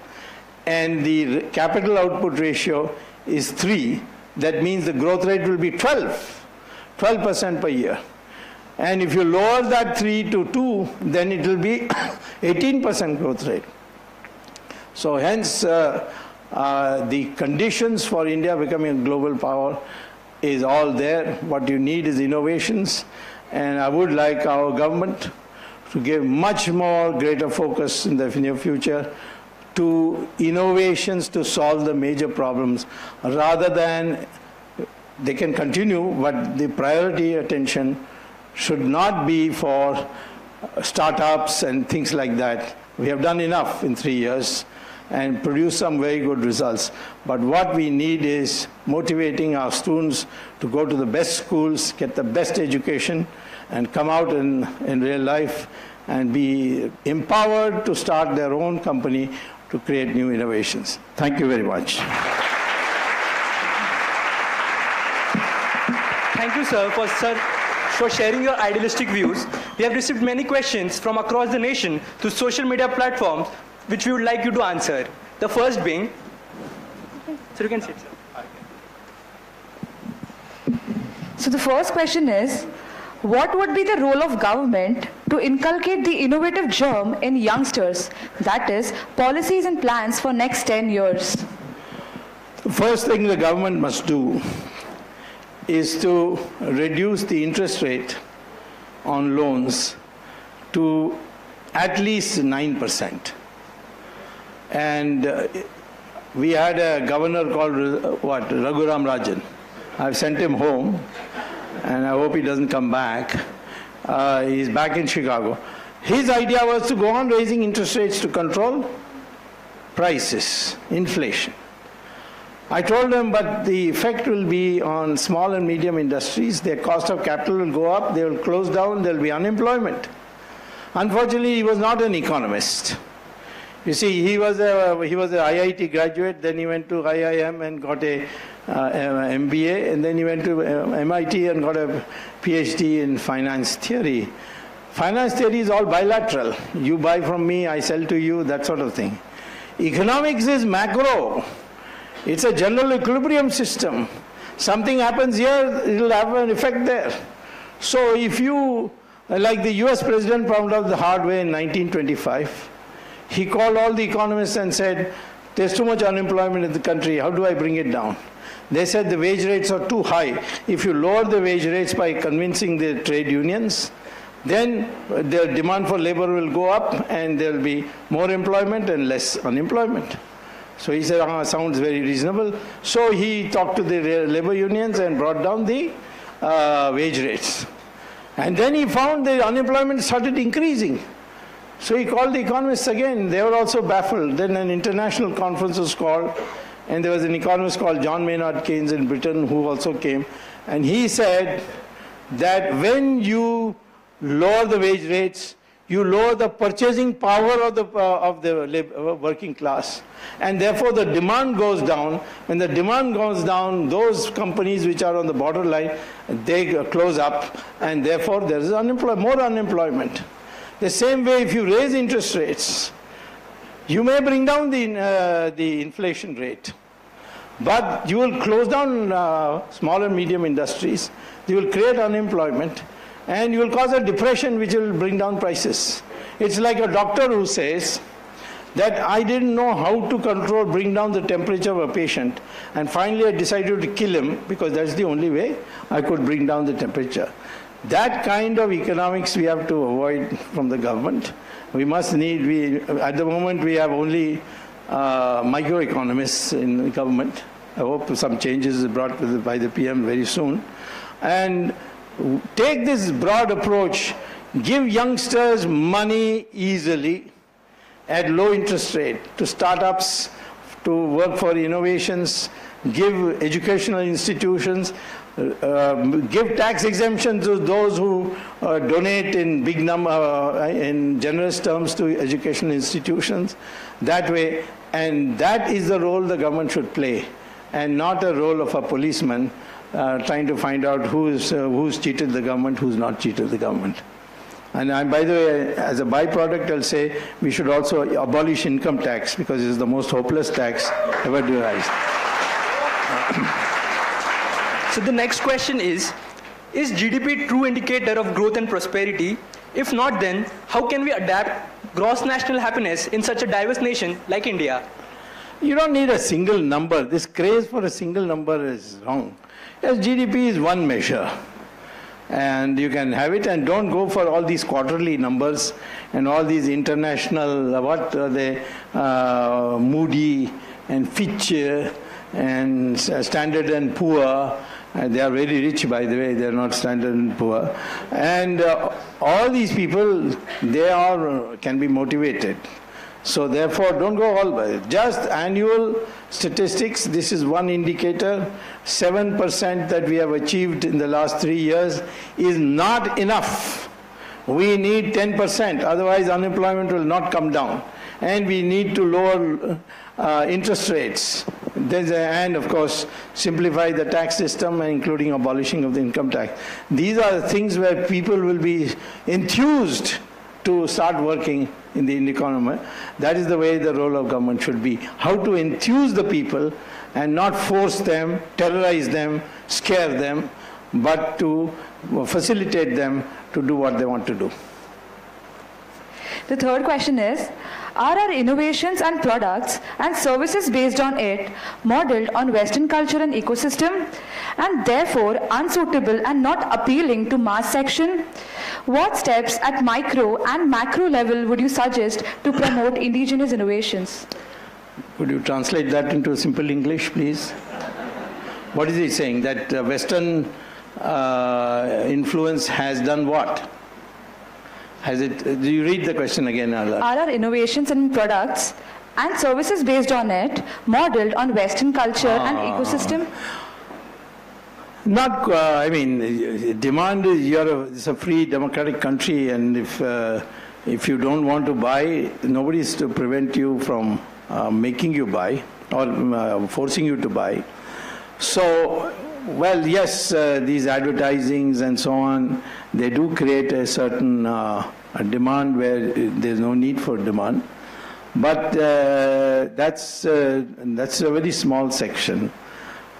and the capital output ratio is 3, that means the growth rate will be 12% per year. And if you lower that 3 to 2, then it will be 18% growth rate. So hence, the conditions for India becoming a global power is all there. What you need is innovations. And I would like our government to give much more greater focus in the near future to innovations to solve the major problems, rather than they can continue, but the priority attention should not be for startups and things like that. We have done enough in 3 years and produced some very good results. But what we need is motivating our students to go to the best schools, get the best education, and come out in real life and be empowered to start their own company to create new innovations. Thank you very much. Thank you, sir, for sharing your idealistic views. We have received many questions from across the nation through social media platforms, which we would like you to answer. The first being, so you can sit, sir. So the first question is, What would be the role of government to inculcate the innovative germ in youngsters, that is, policies and plans for next 10 years? The first thing the government must do is to reduce the interest rate on loans to at least 9%. And we had a governor called, Raghuram Rajan. I've sent him home, and I hope he doesn't come back. He's back in Chicago. His idea was to go on raising interest rates to control prices, inflation. I told him, but the effect will be on small and medium industries. Their cost of capital will go up, they will close down, there will be unemployment. Unfortunately, he was not an economist. You see, he was an IIT graduate, then he went to IIM and got a MBA, and then he went to MIT and got a PhD in finance theory. Finance theory is all bilateral. You buy from me, I sell to you, that sort of thing. Economics is macro. It's a general equilibrium system. Something happens here, it will have an effect there. So if you, like the US president found out the hard way in 1925, he called all the economists and said, there's too much unemployment in the country, how do I bring it down? They said the wage rates are too high. If you lower the wage rates by convincing the trade unions, then the demand for labor will go up and there will be more employment and less unemployment. So he said, sounds very reasonable. So he talked to the labor unions and brought down the wage rates. And then he found the unemployment started increasing. So he called the economists again. They were also baffled. Then an international conference was called, and there was an economist called John Maynard Keynes in Britain who also came. And he said that when you lower the wage rates, you lower the purchasing power of the working class. And therefore the demand goes down. When the demand goes down, those companies which are on the borderline, they close up, and therefore there is more unemployment. The same way, if you raise interest rates, you may bring down the inflation rate, but you will close down small and medium industries, you will create unemployment, and you will cause a depression which will bring down prices. It's like a doctor who says that I didn't know how to bring down the temperature of a patient, and finally I decided to kill him because that's the only way I could bring down the temperature. That kind of economics we have to avoid from the government. We must at the moment we have only microeconomists in the government. I hope some changes are brought by the PM very soon. And take this broad approach, give youngsters money easily at low interest rate to startups, to work for innovations, give educational institutions, give tax exemptions to those who donate in big number, in generous terms to educational institutions. That way, and that is the role the government should play, and not a role of a policeman trying to find out who's cheated the government, who's not cheated the government. And by the way, as a byproduct, I'll say we should also abolish income tax because it's the most hopeless tax ever devised. So the next question is GDP true indicator of growth and prosperity? If not, then how can we adapt gross national happiness in such a diverse nation like India? You don't need a single number. This craze for a single number is wrong. Yes, GDP is one measure, and you can have it, and don't go for all these quarterly numbers and all these international, Moody and Fitch and Standard and Poor. They are very rich, by the way, they are not Standard and Poor. And all these people, they can be motivated. So therefore, don't go all by it. Just annual statistics, this is one indicator. 7% that we have achieved in the last 3 years is not enough. We need 10%, otherwise unemployment will not come down. And we need to lower interest rates. And of course, simplify the tax system, including abolishing of the income tax. These are the things where people will be enthused to start working in the economy. That is the way the role of government should be. How to enthuse the people and not force them, terrorize them, scare them. but to facilitate them to do what they want to do. The third question is, are our innovations and products and services based on it modeled on Western culture and ecosystem, and therefore unsuitable and not appealing to mass section? What steps at micro and macro level would you suggest to promote indigenous innovations? Could you translate that into simple English, please? What is he saying? That Western influence has done what? Has it? Do you read the question again, Ala? Are our innovations and products and services based on it modeled on Western culture and ecosystem? Not, I mean, demand is, it's a free democratic country, and if you don't want to buy, nobody is to prevent you from making you buy or forcing you to buy. So, well, yes, these advertisings and so on, they do create a certain demand where there's no need for demand. But that's a very small section.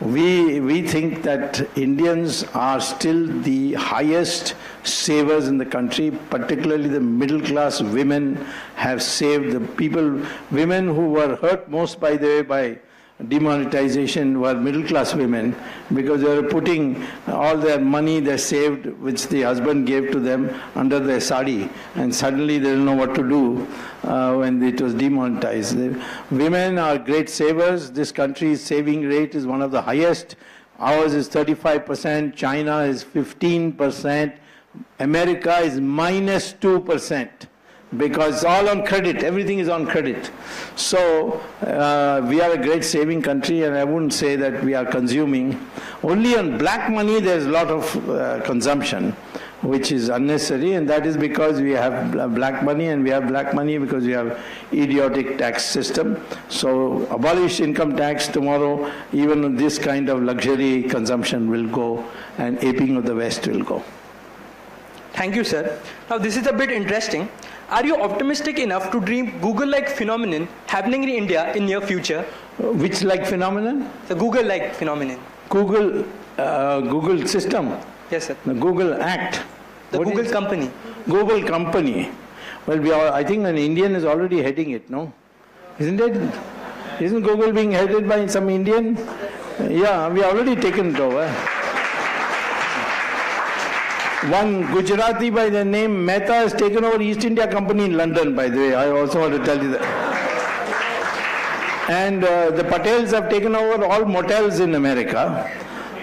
We think that Indians are still the highest savers in the country, particularly the middle class women have saved. The people, women who were hurt most, by the way, by demonetization were middle class women, because they were putting all their money they saved, which the husband gave to them, under their sari, and suddenly they didn't know what to do when it was demonetized. The women are great savers. This country's saving rate is one of the highest. Ours is 35%, China is 15%, America is minus 2%. Because it's all on credit, everything is on credit. So we are a great saving country, and I wouldn't say that we are consuming. Only on black money there's a lot of consumption, which is unnecessary, and that is because we have black money, and we have black money because we have idiotic tax system. So abolish income tax tomorrow, even this kind of luxury consumption will go, and aping of the West will go. Thank you, sir. Now this is a bit interesting. Are you optimistic enough to dream Google-like phenomenon happening in India in near future? Which like phenomenon? The Google-like phenomenon. Google system? Yes, sir. The Google Act. The Google company. Google company. Well, I think an Indian is already heading it, no? Isn't it? Isn't Google being headed by some Indian? Yeah, we already taken it over. One Gujarati by the name Mehta has taken over East India Company in London, by the way. I also want to tell you that. And the Patels have taken over all motels in America.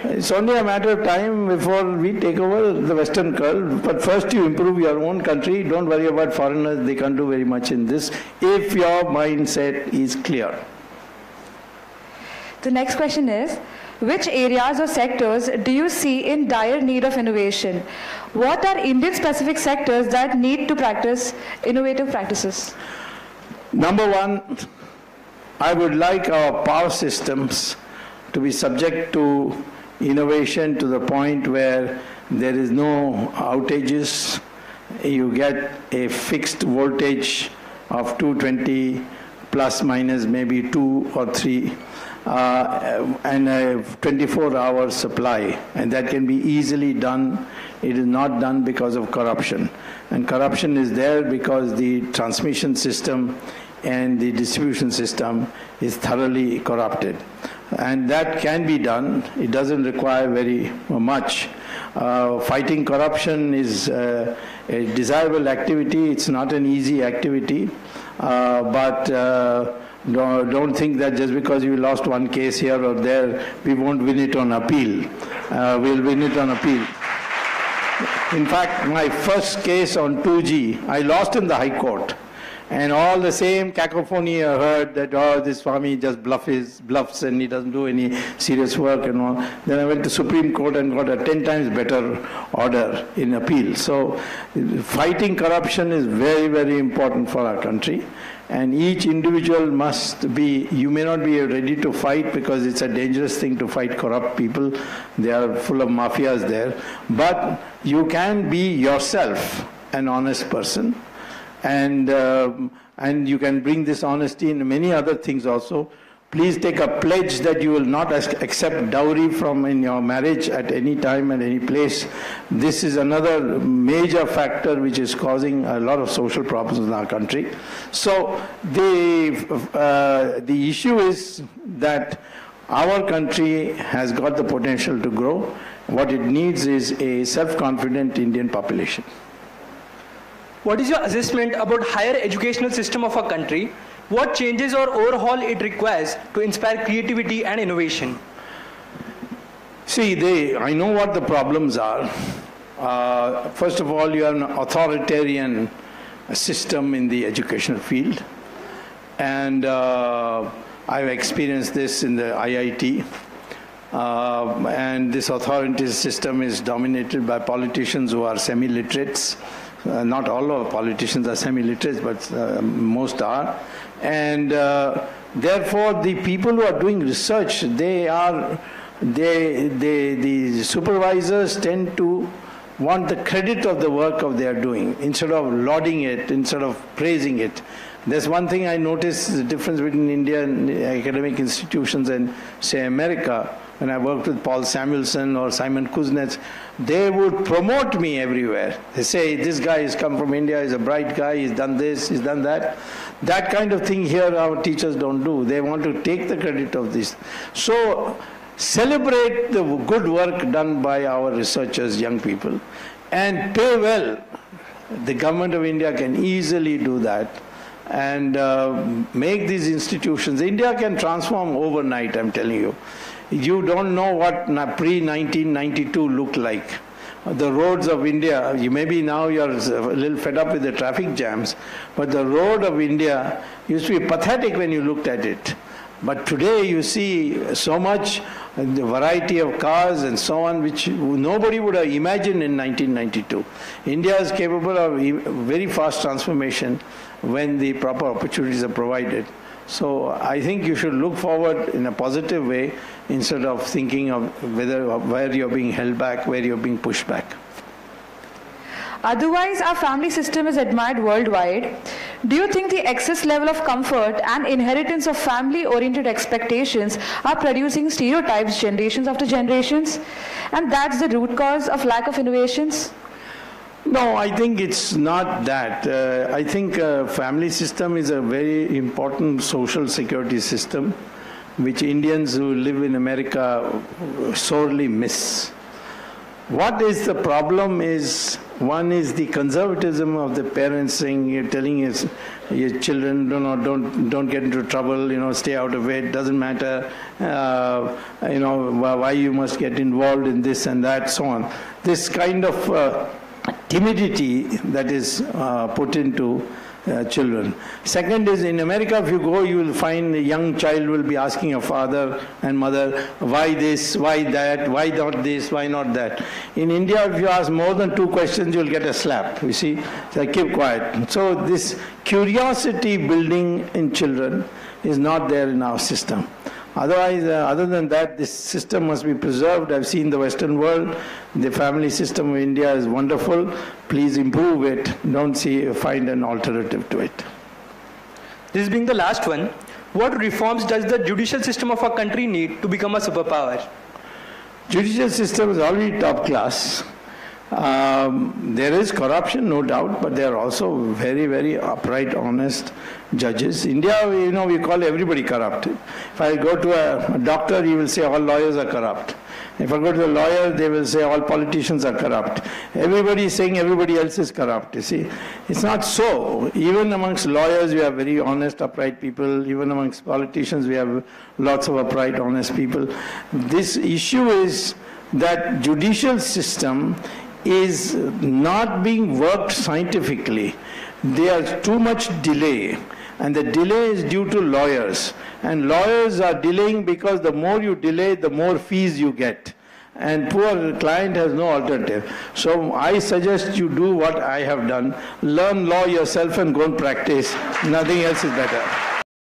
It's only a matter of time before we take over the Western curve. But first you improve your own country. Don't worry about foreigners. They can't do very much in this if your mindset is clear. The next question is, which areas or sectors do you see in dire need of innovation? What are Indian-specific sectors that need to practice innovative practices? Number one, I would like our power systems to be subject to innovation to the point where there is no outages. You get a fixed voltage of 220 plus minus maybe 2 or 3. And a 24-hour supply, and that can be easily done. It is not done because of corruption, and corruption is there because the transmission system and the distribution system is thoroughly corrupted, and that can be done. It doesn't require very much. Fighting corruption is a desirable activity. It's not an easy activity, but don't think that just because you lost one case here or there, we won't win it on appeal. We'll win it on appeal. In fact, my first case on 2G, I lost in the High Court. And all the same cacophony I heard that, oh, this Swamy just bluffs and he doesn't do any serious work and all. Then I went to Supreme Court and got a 10 times better order in appeal. So fighting corruption is very, very important for our country. And each individual must be, you may not be ready to fight because it's a dangerous thing to fight corrupt people. They are full of mafias there. But you can be yourself an honest person. And you can bring this honesty in many other things also. Please take a pledge that you will not accept dowry from in your marriage at any time and any place. This is another major factor which is causing a lot of social problems in our country. So the issue is that our country has got the potential to grow. What it needs is a self-confident Indian population. What is your assessment about higher educational system of our country? What changes or overhaul it requires to inspire creativity and innovation? See, I know what the problems are. First of all, you have an authoritarian system in the educational field. And I've experienced this in the IIT. And this authoritarian system is dominated by politicians who are semi-literates. Not all of politicians are semi-literate, but most are. And therefore, the people who are doing research, the supervisors tend to want the credit of the work of they are doing instead of lauding it, instead of praising it. There's one thing I noticed, the difference between Indian academic institutions and, say, America. When I worked with Paul Samuelson or Simon Kuznets, they would promote me everywhere. They say, this guy has come from India, he's a bright guy, he's done this, he's done that. That kind of thing here our teachers don't do. They want to take the credit of this. So celebrate the good work done by our researchers, young people, and pay well. The government of India can easily do that and make these institutions. India can transform overnight, I'm telling you. You don't know what pre-1992 looked like. The roads of India, maybe now you're a little fed up with the traffic jams, but the road of India used to be pathetic when you looked at it. But today you see so much the variety of cars and so on, which nobody would have imagined in 1992. India is capable of very fast transformation when the proper opportunities are provided. So I think you should look forward in a positive way instead of thinking of where you're being held back, where you're being pushed back. Otherwise, our family system is admired worldwide. Do you think the excess level of comfort and inheritance of family-oriented expectations are producing stereotypes generations after generations? And that's the root cause of lack of innovations? No, I think it's not that. I think family system is a very important social security system, which Indians who live in America sorely miss. What is the problem is, one is the conservatism of the parents saying, telling your children, don't get into trouble, stay out of it, doesn't matter, why you must get involved in this and that, so on. This kind of timidity that is put into children. Second is, in America, if you go, you will find a young child will be asking a father and mother, why this, why that, why not this, why not that. In India, if you ask more than 2 questions, you'll get a slap, you see. So keep quiet. So this curiosity building in children is not there in our system. Otherwise, other than that, this system must be preserved. I've seen the Western world. The family system of India is wonderful. Please improve it. Don't find an alternative to it. This being the last one, what reforms does the judicial system of our country need to become a superpower? Judicial system is already top class. There is corruption, no doubt, but there are also very, very upright, honest judges. India, we call everybody corrupt. If I go to a doctor, he will say all lawyers are corrupt. If I go to a lawyer, they will say all politicians are corrupt. Everybody is saying everybody else is corrupt, you see. It's not so. Even amongst lawyers, we have very honest, upright people. Even amongst politicians, we have lots of upright, honest people. This issue is that judicial system is not being worked scientifically. There's too much delay, and the delay is due to lawyers. And lawyers are delaying because the more you delay, the more fees you get. And poor client has no alternative. So I suggest you do what I have done. Learn law yourself and go and practice. Nothing else is better.